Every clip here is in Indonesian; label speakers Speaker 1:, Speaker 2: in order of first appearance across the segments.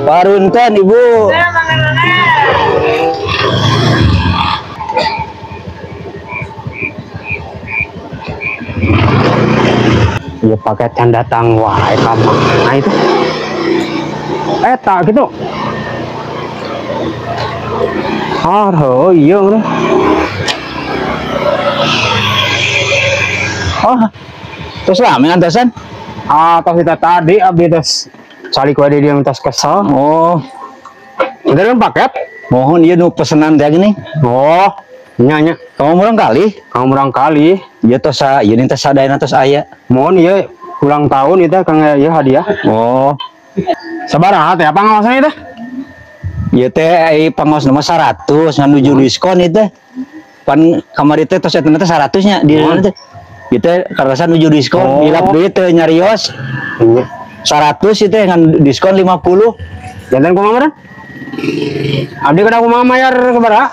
Speaker 1: Parunten ibu.
Speaker 2: Ya pakai tanda datang wae kamu. Nah itu. Tak gitu. Oh iya udah.
Speaker 1: Oh, terus rame antasan?
Speaker 2: Tos kita tadi abis tos cari kue dia minta kesel.
Speaker 1: Oh,
Speaker 2: Udah kan paket?
Speaker 1: mohon iya nu pesenan teh gini.
Speaker 2: Oh, nyanya.
Speaker 1: Kamu murang kali?
Speaker 2: Kamu murang kali.
Speaker 1: Iya tos iya nih tos sadayana tos aya.
Speaker 2: Mohon iya ulang tahun itu kang ya hadiah.
Speaker 1: Oh,
Speaker 2: Sabaraha teh apa ngawasan itu?
Speaker 1: iya teh pangos nomor 100 nganuju diskon itu. Pan kamari teh tos eta teh 100-nya di teh. Ieu teh karasan nuju diskon, bilap deui teh nyarios.
Speaker 2: Iya.
Speaker 1: 100 itu ngan diskon 50.
Speaker 2: Jantan kumaha meureun? Abdi kada kumaha mayar sabaraha?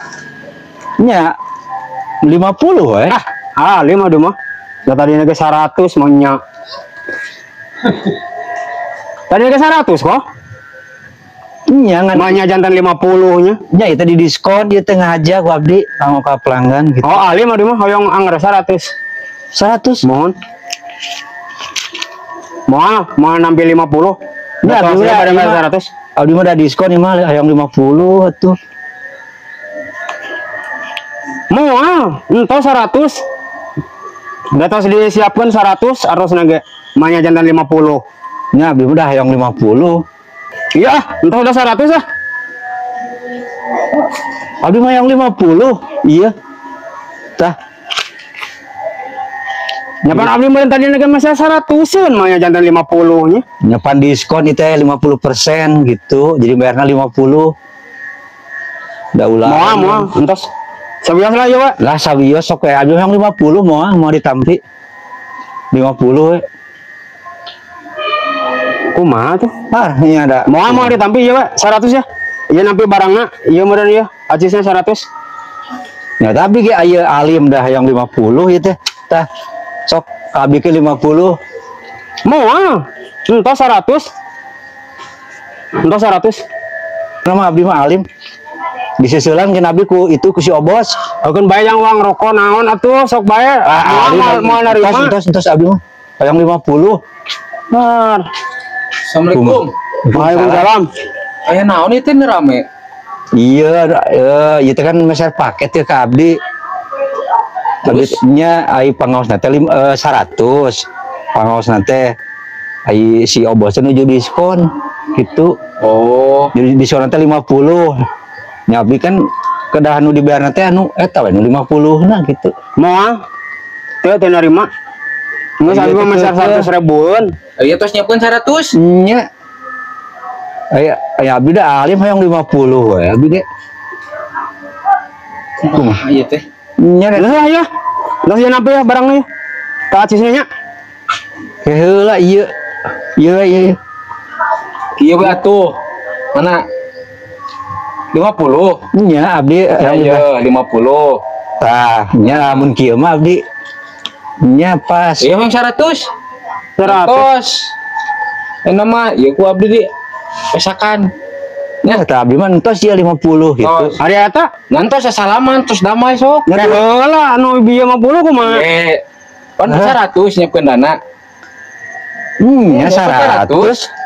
Speaker 1: Nya 50 we.
Speaker 2: 5 mah. Da tadi ge 100 mah nya. Tadi ge 100 kok.
Speaker 1: Nya ngan
Speaker 2: Manya jantan 50 nya.
Speaker 1: nya itu di diskon ieu teh ngajak ku abdi kanggo ka pelanggan gitu.
Speaker 2: Oh, Ali mah hoyong anggar 100.
Speaker 1: 100.
Speaker 2: Mohon. Mau nampil 50.
Speaker 1: Ya,
Speaker 2: Betul,
Speaker 1: dulu
Speaker 2: saya pada
Speaker 1: ya,
Speaker 2: bayar 100.
Speaker 1: Abdi mah ada diskon ini mah hayang 50 atuh.
Speaker 2: Mau entos 100. Betos disiapkan 100 arus nage manya jantan 50.
Speaker 1: Nya abdi mah dah hayang 50.
Speaker 2: Iya, entos udah 100 ah.
Speaker 1: Abdi mah hayang 50. Iya. Tah.
Speaker 2: Nyapan abdi meureun tadi nage masih 100-an manya jantan 50 nya.
Speaker 1: Nyapan diskon itu 50% gitu. Jadi bayarna 50. Da ulah.
Speaker 2: Mau entos. Sabios lah ya, Pak.
Speaker 1: Lah sabios sok we abdi hayang 50 mau ditampi. 50 we.
Speaker 2: Kumaha tuh?
Speaker 1: Ini ada.
Speaker 2: Mau ditampi ya, Pak. 100 ya. Iya nampi barangna, iya meureun ya. Acisna 100.
Speaker 1: Ya tapi ge aya alim dah hayang 50 ieu teh. Tah sok abdi ke 50.
Speaker 2: Mau entos 100. Entos 100.
Speaker 1: Nama abdi mah alim. Diseuselan ke nabi ku itu ku si Obos.
Speaker 2: Akeun bae yang uang rokok naon atuh sok bae. Mau narima.
Speaker 1: Entos abdi mah hayang 50.
Speaker 2: Benar.
Speaker 3: Assalamualaikum.
Speaker 2: Waalaikumsalam.
Speaker 3: Aya naon ieu teh rame?
Speaker 1: Iya, ieu teh kan meser paket ya ke abdi. Abdi nya ai pangaosna teh 100. Pangaosna teh ai si Obos teh nuju diskon gitu.
Speaker 3: Oh,
Speaker 1: Jadi diskon teh 50. Nya abdi kan kedah nu dibayarna teh anu eta we nu 50 na gitu.
Speaker 2: Mau teu narima. Geus abi mah meser 100 ribuan.
Speaker 3: ieu tos nyiapkeun 100.
Speaker 1: Nya aya abdi da alim hayang 50 we abdi ge.
Speaker 3: Kumaha ieu teh?
Speaker 1: Nya
Speaker 2: Lah ya. Lah ya napi ya barangnya. Tak acisnya nya.
Speaker 1: heula ieu. Ieu.
Speaker 3: Ieu we atuh. Mana? 50.
Speaker 1: Nya abdi
Speaker 3: Ya, 50.
Speaker 1: tah nya mun kieu mah abdi nya pas.
Speaker 3: Ieu mah 100.
Speaker 2: 100.
Speaker 3: Enak mah ieu ku abdi di pesakan.
Speaker 1: Nya tah abdi mah entos dia 50 gitu.
Speaker 2: Hari eta
Speaker 3: Ngantos salaman terus damai sok.
Speaker 2: teh heula anu bieu 50 kumaha?
Speaker 3: Pan 100 nyiapkeun dana.
Speaker 1: Nya 100.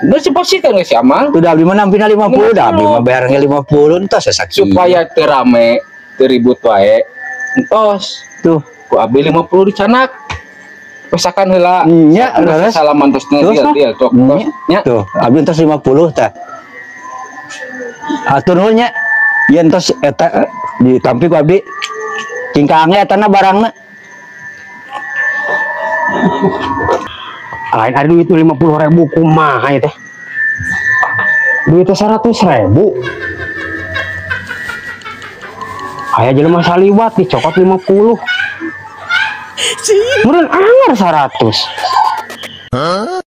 Speaker 3: Udah diposisikan geus si Amang
Speaker 1: Udah abdi mah nampina 50, dah abdi mah bayarnya 50 entos sakieu.
Speaker 3: supaya teu rame, teu ribut wae. Entos
Speaker 1: Tuh.
Speaker 3: ku abdi 50 dicanak. Pesakan heula.
Speaker 1: Nya,
Speaker 3: Udah
Speaker 1: beres.
Speaker 3: salaman terus
Speaker 1: Terus,
Speaker 3: dia tok. Nya.
Speaker 1: Tuh, abdi entos 50 tah. Atur nuhun nya. Yen entos eta ditampi ku abdi. Cingkaangnya etana barangna.
Speaker 2: Lain ada duit 50.000 kumaha ya teh? Duitnya 100.000. Aya jelema saliwat dicokot 50. Meureun anggar 100.